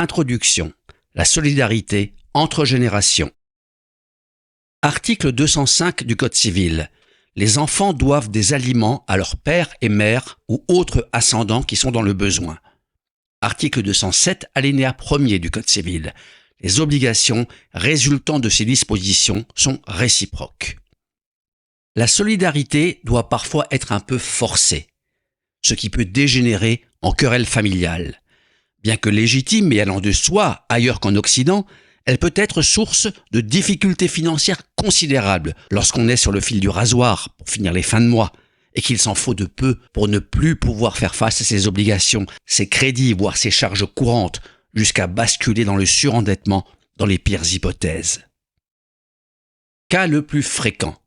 Introduction. La solidarité entre générations. Article 205 du Code civil. Les enfants doivent des aliments à leur père et mère ou autres ascendants qui sont dans le besoin. Article 207, alinéa 1er du Code civil. Les obligations résultant de ces dispositions sont réciproques. La solidarité doit parfois être un peu forcée, ce qui peut dégénérer en querelle familiale. Bien que légitime et allant de soi ailleurs qu'en Occident, elle peut être source de difficultés financières considérables lorsqu'on est sur le fil du rasoir pour finir les fins de mois et qu'il s'en faut de peu pour ne plus pouvoir faire face à ses obligations, ses crédits, voire ses charges courantes, jusqu'à basculer dans le surendettement dans les pires hypothèses. Cas le plus fréquent.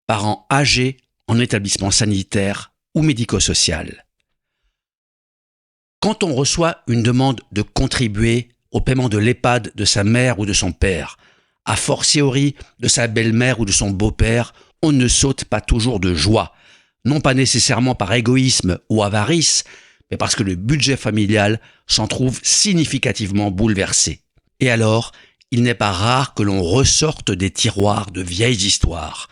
Parents âgés en établissement sanitaire ou médico-social. Quand on reçoit une demande de contribuer au paiement de l'EHPAD de sa mère ou de son père, a fortiori de sa belle-mère ou de son beau-père, on ne saute pas toujours de joie, non pas nécessairement par égoïsme ou avarice, mais parce que le budget familial s'en trouve significativement bouleversé. Et alors, il n'est pas rare que l'on ressorte des tiroirs de vieilles histoires.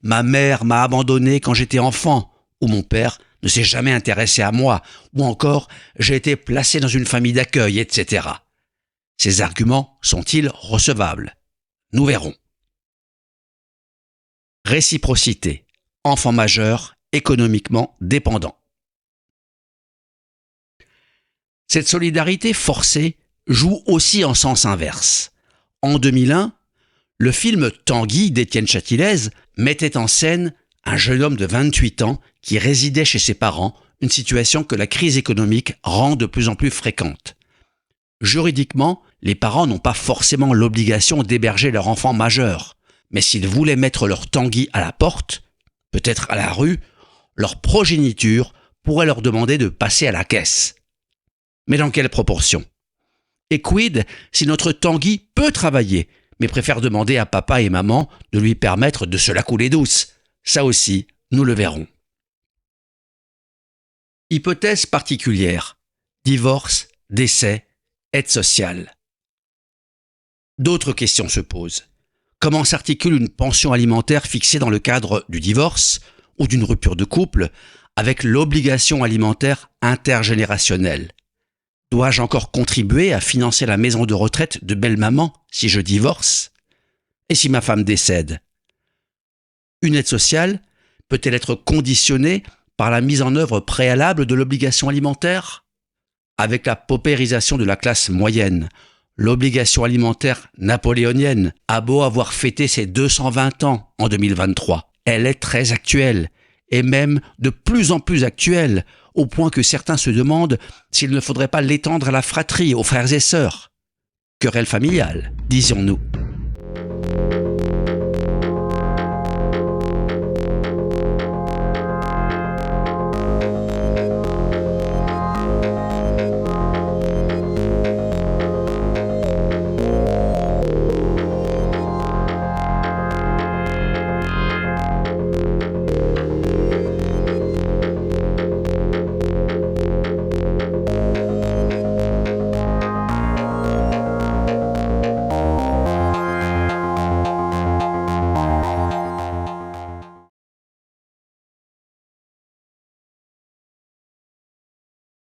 Ma mère m'a abandonné quand j'étais enfant, ou mon père ne s'est jamais intéressé à moi, ou encore j'ai été placé dans une famille d'accueil, etc. Ces arguments sont-ils recevables? Nous verrons. Réciprocité. Enfant majeur, économiquement dépendant. Cette solidarité forcée joue aussi en sens inverse. En 2001, le film Tanguy d'Étienne Châtilez mettait en scène un jeune homme de 28 ans qui résidait chez ses parents, une situation que la crise économique rend de plus en plus fréquente. Juridiquement, les parents n'ont pas forcément l'obligation d'héberger leur enfant majeur, mais s'ils voulaient mettre leur Tanguy à la porte, peut-être à la rue, leur progéniture pourrait leur demander de passer à la caisse. Mais dans quelle proportion? Et quid si notre Tanguy peut travailler, mais préfère demander à papa et maman de lui permettre de se la couler douce? Ça aussi, nous le verrons. Hypothèse particulière. Divorce, décès, aide sociale. D'autres questions se posent. Comment s'articule une pension alimentaire fixée dans le cadre du divorce ou d'une rupture de couple avec l'obligation alimentaire intergénérationnelle? Dois-je encore contribuer à financer la maison de retraite de belle-maman si je divorce? Et si ma femme décède? Une aide sociale peut-elle être conditionnée par la mise en œuvre préalable de l'obligation alimentaire? Avec la paupérisation de la classe moyenne, l'obligation alimentaire napoléonienne a beau avoir fêté ses 220 ans en 2023. Elle est très actuelle, et même de plus en plus actuelle, au point que certains se demandent s'il ne faudrait pas l'étendre à la fratrie, aux frères et sœurs. Querelle familiale, disions-nous.